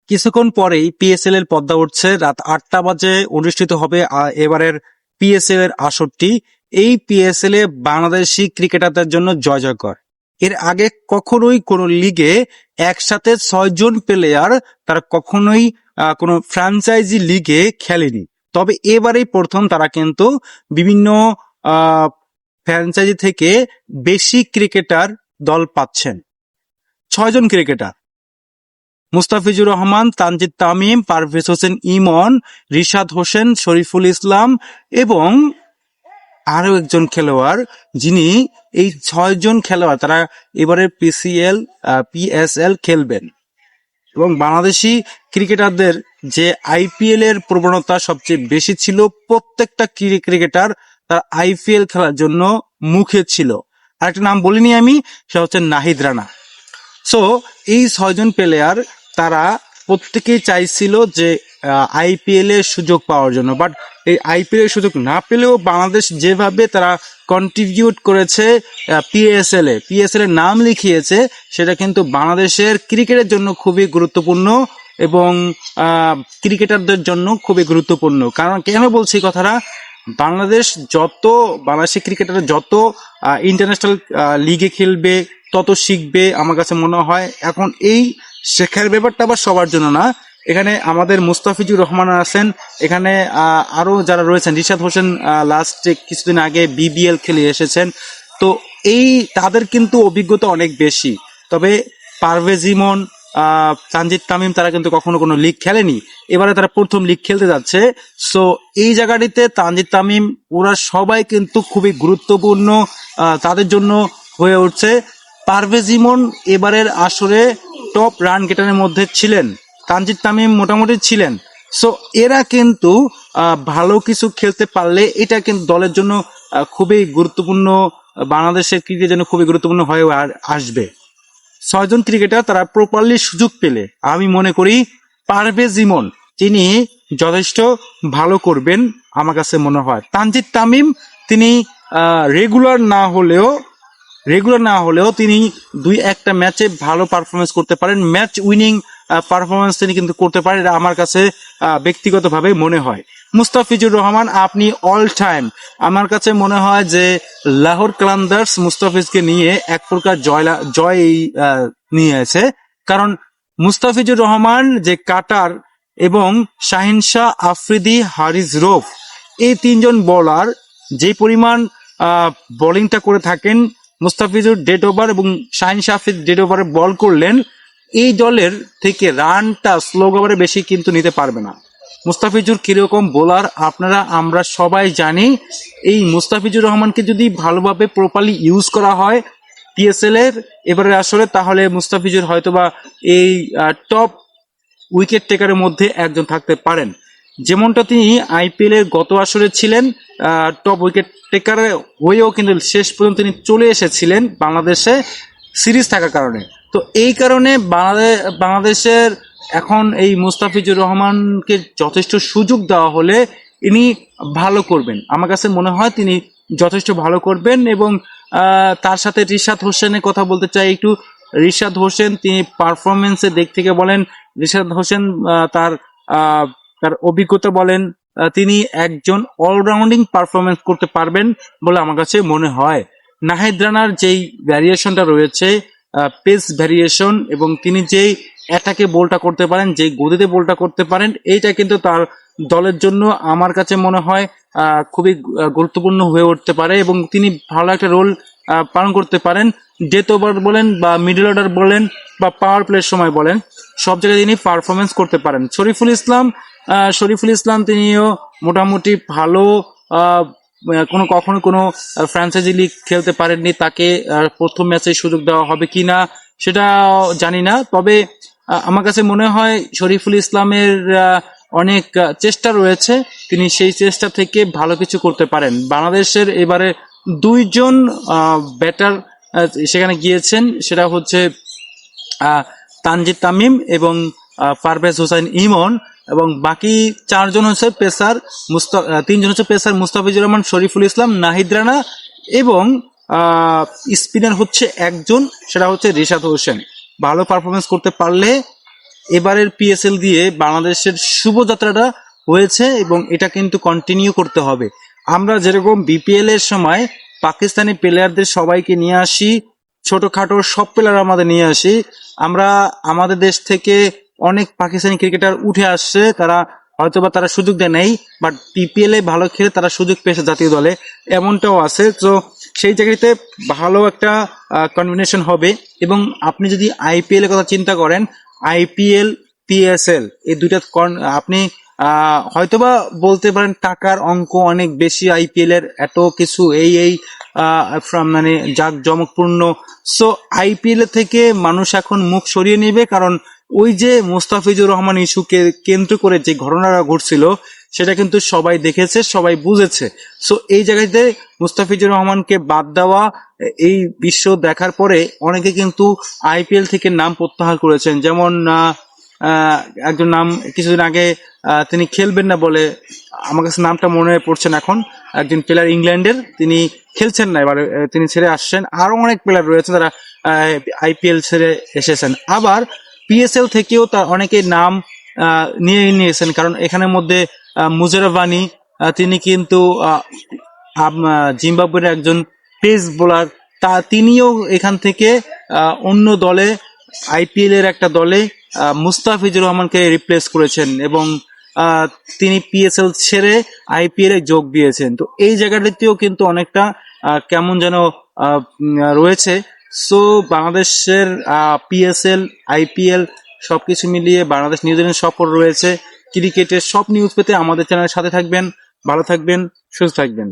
কিছুক্ষণ পরেই পিএসএল এর পর্দা উঠছে। রাত 8টা বাজে অনুষ্ঠিত হবে এবারের পিএসএল এর আসরটি। এই পিএসএল এ বাংলাদেশি ক্রিকেটারদের জন্য জয় জয়কার। এর আগে কখনোই কোনো লিগে একসাথে 6 জন প্লেয়ার তারা কখনোই কোনো ফ্র্যাঞ্চাইজি লিগে খেলেনি। তবে এবারেই প্রথম তারা কিন্তু বিভিন্ন ফ্র্যাঞ্চাইজি থেকে বেশি ক্রিকেটার দল পাচ্ছেন। 6 জন ক্রিকেটার: মুস্তাফিজুর রহমান, তানজিদ তামিম, পারভেজ হোসেন ইমন, রিশাদ হোসেন, শরীফুল ইসলাম এবং আরো একজন খেলোয়াড়, যিনি এই 6 জন খেলোয়াড় তারা এবারে পিএসএল খেলবেন। এবং বাংলাদেশি ক্রিকেটারদের যে আইপিএল এর প্রবণতা সবচেয়ে বেশি ছিল, প্রত্যেকটা ক্রিকেটার তার আইপিএল খেলার জন্য মুখে ছিল। আরেকটা নাম বলিনি আমি, সেটা হচ্ছে নাহিদ রানা। সো এই 6 জন প্লেয়ার তারা প্রত্যেকেই চাইছিল যে আইপিএল এর সুযোগ পাওয়ার জন্য, বাট এই আইপিএল এর সুযোগ না পেলেও বাংলাদেশ যেভাবে তারা কন্ট্রিবিউট করেছে পিএসএল এর নাম লিখিয়েছে, সেটা কিন্তু বাংলাদেশের ক্রিকেটের জন্য খুবই গুরুত্বপূর্ণ এবং ক্রিকেটারদের জন্য খুবই গুরুত্বপূর্ণ। কারণ কেন বলছি কথাটা, বাংলাদেশি ক্রিকেটার যত ইন্টারন্যাশনাল লিগে খেলবে তত শিখবে। আমার কাছে মনে হয় এখন এই শেখার ব্যাপারটা আবার সবার জন্য না। এখানে আমাদের মুস্তাফিজুর রহমান আছেন, এখানে আরো যারা রয়েছেন, রিশাদ হোসেন লাস্টে কিছুদিন আগে বিবিএল খেলে এসেছেন, তো এই তাদের কিন্তু অভিজ্ঞতা অনেক বেশি। তবে পারভেজ ইমন, তানজিদ তামিম তারা কিন্তু কখনো কোনো লিগ খেলেনি, এবারে তারা প্রথম লিগ খেলতে যাচ্ছে। সো এই জায়গাটিতে তানজিদ তামিম ওরা সবাই কিন্তু খুবই গুরুত্বপূর্ণ তাদের জন্য হয়ে উঠছে। পারভেজ ইমন এবারের আসরে টপ রান গেটারের মধ্যে ছিলেন, তানজিদ তামিম মোটামুটি ছিলেন। সো এরা কিন্তু ভালো কিছু খেলতে পারলে এটা কিন্তু দলের জন্য খুবই গুরুত্বপূর্ণ, বাংলাদেশের ক্রিকেটের জন্য খুবই গুরুত্বপূর্ণ হয়ে আসবে। 6 জন ক্রিকেটার তারা প্রপারলি সুযোগ পেলে আমি মনে করি পারভেজ ইমন তিনি যথেষ্ট ভালো করবেন আমার কাছে মনে হয়। তানজিদ তামিম তিনি রেগুলার না হলেও তিনি 2-1টা ম্যাচে ভালো পারফরমেন্স করতে পারেন, ম্যাচ উইনিং পারফরমেন্স তিনি কিন্তু করতে পারেন, এটা আমার কাছে ব্যক্তিগতভাবে মনে হয়। মুস্তাফিজুর রহমান আপনি অল টাইম, আমার কাছে মনে হয় যে লাহোর কালান্দার্স মুস্তাফিজকে নিয়ে এক প্রকার জয় নিয়েছে। কারণ মুস্তাফিজুর রহমান যে কাটার এবং শাহিন শাহ আফ্রিদি, হারিস রৌফ, এই 3 জন বোলার যে পরিমাণ বোলিংটা করে থাকেন, মুস্তাফিজুর ডেড ওভার এবং শাহিন শাহ আফ্রিদি ডেড ওভারে বল করলেন, এই দলের থেকে রানটা স্লো ওভারে বেশি কিন্তু নিতে পারবে না। মুস্তাফিজুর কিরকম বোলার আমরা সবাই জানি। এই মুস্তাফিজুর রহমানকে যদি ভালোভাবে প্রপারলি ইউজ করা হয় পিএসএল এর এবারে আসলে, তাহলে মুস্তাফিজুর হয়তোবা এই টপ উইকেট টেকারের মধ্যে একজন থাকতে পারেন। যেমনটা তিনি আইপিএল এর গত আসরে ছিলেন, টপ উইকেট টেকার হয়েও কিন্তু শেষ পর্যন্ত তিনি চলে এসেছিলেন বাংলাদেশে সিরিজ থাকার কারণে। তো এই কারণে বাংলাদেশের এখন এই মুস্তাফিজুর রহমানকে যথেষ্ট সুযোগ দেওয়া হলে ইনি ভালো করবেন, আমার কাছে মনে হয় তিনি যথেষ্ট ভালো করবেন। এবং তার সাথে রিশাদ হোসেনের কথা বলতে চাই একটু। রিশাদ হোসেন তিনি পারফরমেন্সের দিক থেকে বলেন, রিশাদ হোসেন তার অভিজ্ঞতা বলেন, তিনি একজন অলরাউন্ডিং পারফরমেন্স করতে পারবেন বলে আমার কাছে মনে হয়। নাহিদ রানার যেই ভ্যারিয়েশনটা রয়েছে, পেস ভ্যারিয়েশন, এবং তিনি যেই অ্যাটাকে বলটা করতে পারেন, যেই গতিতে বলটা করতে পারেন, এইটা কিন্তু তার দলের জন্য আমার কাছে মনে হয় খুবই গুরুত্বপূর্ণ হয়ে উঠতে পারে এবং তিনি ভালো একটা রোল পালন করতে পারেন। ডেথ ওভার বলেন বা মিডল অর্ডার বলেন বা পাওয়ার প্লের সময় বলেন, সব জায়গায় তিনি পারফরমেন্স করতে পারেন। শরীফুল ইসলাম তিনিও মোটামুটি ভালো, কখনো কোনো ফ্র্যাঞ্চাইজি লিগ খেলতে পারেননি, তাকে প্রথম ম্যাচে সুযোগ দেওয়া হবে কিনা সেটা জানি না। তবে আমার কাছে মনে হয় শরীফুল ইসলামের অনেক চেষ্টা রয়েছে, তিনি সেই চেষ্টা থেকে ভালো কিছু করতে পারেন। বাংলাদেশের এবারে 2 জন ব্যাটার সেখানে গিয়েছেন, সেটা হচ্ছে তানজিদ তামিম এবং পারভেজ হোসেন ইমন, এবং বাকি 4 জন হচ্ছে পেসার, 3 জন হচ্ছে পেসার, মুস্তাফিজুর রহমান, শরীফুল ইসলাম, নাহিদ রানা, এবং স্পিনার হচ্ছে একজন, সেটা হচ্ছে রিশাদ হোসেন। ভালো পারফরমেন্স করতে পারলে এবারের পিএসএল দিয়ে বাংলাদেশের শুভযাত্রাটা হয়েছে এবং এটা কিন্তু কন্টিনিউ করতে হবে। আমরা যেরকম বিপিএল এর সময় পাকিস্তানি প্লেয়ারদের সবাইকে নিয়ে আসি, ছোটখাটো সব প্লেয়ার আমাদের নিয়ে আসি, আমরা আমাদের দেশ থেকে অনেক পাকিস্তানি ক্রিকেটার উঠে আসছে, তারা হয়তোবা তারা সুযোগ দেয় নাই, বাট পিপিএল এ ভালো খেলে তারা সুযোগ পেয়েছে জাতীয় দলে, এমনটাও আছে। তো সেই জায়গাতে ভালো একটা কম্বিনেশন হবে। এবং আপনি যদি আইপিএল এর কথা চিন্তা করেন, আইপিএল পিএসএল এই দুইটা আপনি হয়তোবা বলতে পারেন টাকার অঙ্ক অনেক বেশি আইপিএল এর, এত কিছু এই মানে জাঁকজমকপূর্ণ। সো আইপিএল থেকে মানুষ এখন মুখ সরিয়ে নেবে, কারণ ওই যে মোস্তাফিজুর রহমান ইস্যুকে কেন্দ্র করে যে ঘটনাটা ঘটছিল সেটা কিন্তু সবাই দেখেছে, সবাই বুঝেছে। সো এই জায়গাতে মুস্তাফিজুর রহমানকে বাদ দেওয়া, এই বিশ্ব দেখার পরে অনেকে কিন্তু আইপিএল থেকে নাম প্রত্যাহার করেছেন। যেমন একজন নাম কিছুদিন আগে তিনি খেলবেন না বলে, আমার কাছে নামটা মনে পড়ছে না এখন, একজন প্লেয়ার ইংল্যান্ডের, তিনি খেলছেন না এবারে, তিনি ছেড়ে আসছেন। আরো অনেক প্লেয়ার রয়েছে যারা আইপিএল ছেড়ে এসেছেন। আবার পিএসএল থেকেও তার অনেকে নাম নিয়ে নিয়েছেন, কারণ এখানের মধ্যে মুজরাবানি, তিনি কিন্তু জিম্বাবুয়ের একজন পেস বোলার, তিনিও এখান থেকে অন্য দলে, আইপিএল এর একটা দলে মুস্তাফিজুর রহমানকে রিপ্লেস করেছেন এবং তিনি পিএসএল ছেড়ে আইপিএল এ যোগ দিয়েছেন। তো এই জায়গাটিতেও কিন্তু অনেকটা কেমন যেন রয়েছে। সো বাংলাদেশের পিএসএল, আইপিএল সবকিছু মিলিয়ে বাংলাদেশ নিউজিল্যান্ড সফর রয়েছে। ক্রিকেটের সব নিউজ পেতে আমাদের চ্যানেলের সাথে থাকবেন। ভালো থাকবেন, সুস্থ থাকবেন।